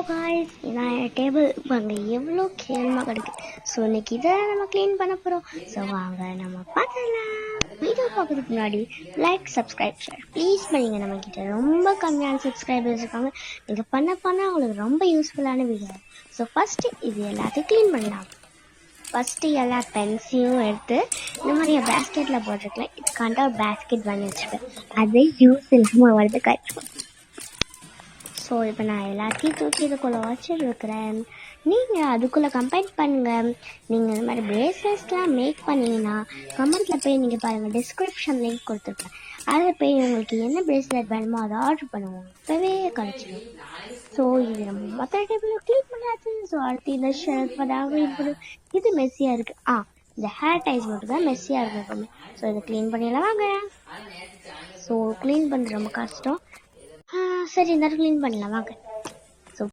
guys, நான் table அங்கே எவ்வளோ கேவலமாக கிடைக்குது. ஸோ இன்னைக்கு இதை நம்ம க்ளீன் பண்ண போகிறோம். ஸோ வாங்க நம்ம பார்க்கலாம். வீடியோ பார்க்கறதுக்கு முன்னாடி லைக், சப்ஸ்கிரைப், ஷேர் ப்ளீஸ் பண்ணிங்க. நம்மக்கிட்ட ரொம்ப கம்மியான சப்ஸ்கிரைபர்ஸ் இருக்காங்க. நீங்கள் பண்ண அவங்களுக்கு ரொம்ப யூஸ்ஃபுல்லான வீடியோ. ஸோ ஃபஸ்ட்டு இது எல்லாத்தையும் க்ளீன் பண்ணலாம். ஃபஸ்ட்டு எல்லா பென்சிலும் எடுத்து இந்த மாதிரி என் பேஸ்கெட்டில் போட்டிருக்கேன். இதுக்காண்ட ஒரு பேஸ்கெட் வாங்கி வச்சுருக்கேன். அதை யூஸ் இல்லாமல் வருது கழிச்சு. ஸோ இப்போ நான் எல்லாத்தையும் தூக்கி இதுக்குள்ளே வச்சுருக்கிறேன். நீங்கள் அதுக்குள்ளே கம்பைன் பண்ணுங்கள். நீங்கள் இந்த மாதிரி பிரேஸ்லெட்ஸ்லாம் மேக் பண்ணிங்கன்னா கமெண்ட்டில் போய் நீங்கள் பாருங்கள், டிஸ்கிரிப்ஷன் லிங்க் கொடுத்துருக்கேன். அதில் போய் உங்களுக்கு என்ன பிரேஸ்லெட் வேணுமோ அதை ஆர்டர் பண்ணுவோம், இப்போவே கிடச்சிடும். ஸோ இது நம்ம மற்ற டேபிள் க்ளீன் பண்ணாச்சு. ஸோ அடுத்து இந்த ஷெல்ஃப் அதாவது இது மெஸ்ஸியாக இருக்குது. இந்த ஹேர் டைஸ் மட்டும் தான் மெஸ்ஸியாக இருக்கும் எப்பவுமே. ஸோ இதை க்ளீன் பண்ணிடலாம் வாங்க. ஸோ க்ளீன் பண்ணுறது ரொம்ப கஷ்டம். சரி இந்த க்ளீன் பண்ணலாம் வாங்க.